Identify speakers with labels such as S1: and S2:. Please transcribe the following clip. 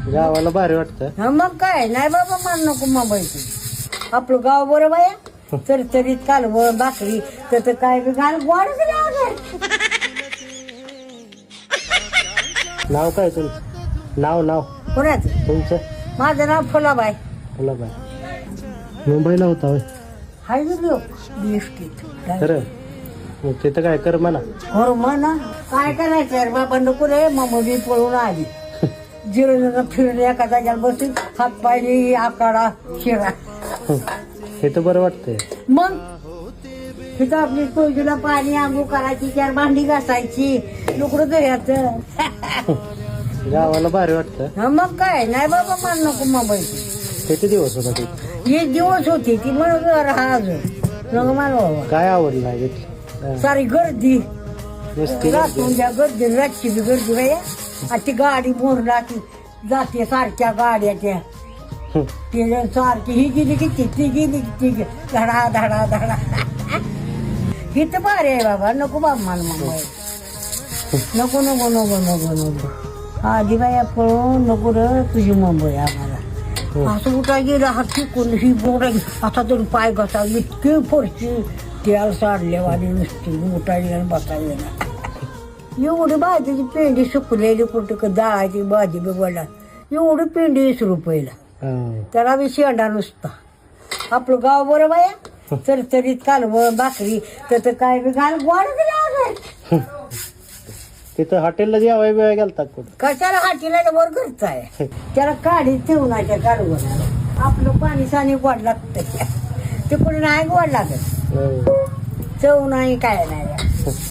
S1: गावाला भारी वाटतं.
S2: हा मग काय नाही बाबा मान नको मुंबईची आपलं गाव बरोबर आहे. चरचरीत कालवण भाकरी तर काय बी घाल गोडच लागत.
S1: नाव काय तुमचं? नाव
S2: कोणाचं?
S1: तुमचं?
S2: माझं नाव फुलाबाई.
S1: फुलाबाई. मुंबईला होता होय?
S2: हाय लोक बीएसटीत.
S1: खरं? मग तिथं काय कर म्हणा.
S2: हो म्हणा काय करायचं यार बाबा नको रे मग मी पळून आली. जिरून फिरून एका जाग्याला बसून हात पायली आकाडा शिरा.
S1: हे तर बरं वाटतंय.
S2: मग तिथं आपली तुळशीला पाणी आंघोळ करायची, चार भांडी घासायची, लुकडं धुयाचं.
S1: गावाला भारी वाटतं.
S2: हा मग काय नाही बाबा मान नको मुंबईची.
S1: किती दिवस होता तिथे?
S2: एक दिवस होती ती म्हणून राहा अजून नको मान बाबा.
S1: काय आवडलं आहे तिथलं?
S2: सारी गर्दी
S1: नुसती
S2: रातून त्या गर्दी रातची बी गर्दी बाया. आणि ती गाडी मोरला की जाते सारख्या गाड्या त्या ते सारखी ही गेली की ती गेली की ती गेली. धडा धडा धडा. ही तर भारी आहे बाबा नको बाबा मला मुंबई. नको नको नको नको नको आधी बाया पळून नको र तुझी मुंबई आम्हाला. असं उठा गेलं हात शिकून ही बोट आता तरी पाय घसा इतकी फरची त्याला साडलेवाली नुसती उठायला आणि बसायला ना. एवढी भाजीची पेंडी सुकलेली कुठं डाळाची भाजी बिघडला एवढी पेंडी 20 रुपयाला. त्याला बी शेंडा नुसता. आपलं गाव बरोबर आहे. चरचरीत कालवण भाकरी तर काय बी घाल गोडच लागत.
S1: तिथं हॉटेलला जेवाय बिवाय गेलता कुठं?
S2: कशाला हाटीला वर घरचा आहे. त्याला काढी ठेवण्याच्या कालवण आपलं पाणी साणी गोड लागतं. ते कुठे नाही गोड लागत. चव नाही काय नाही.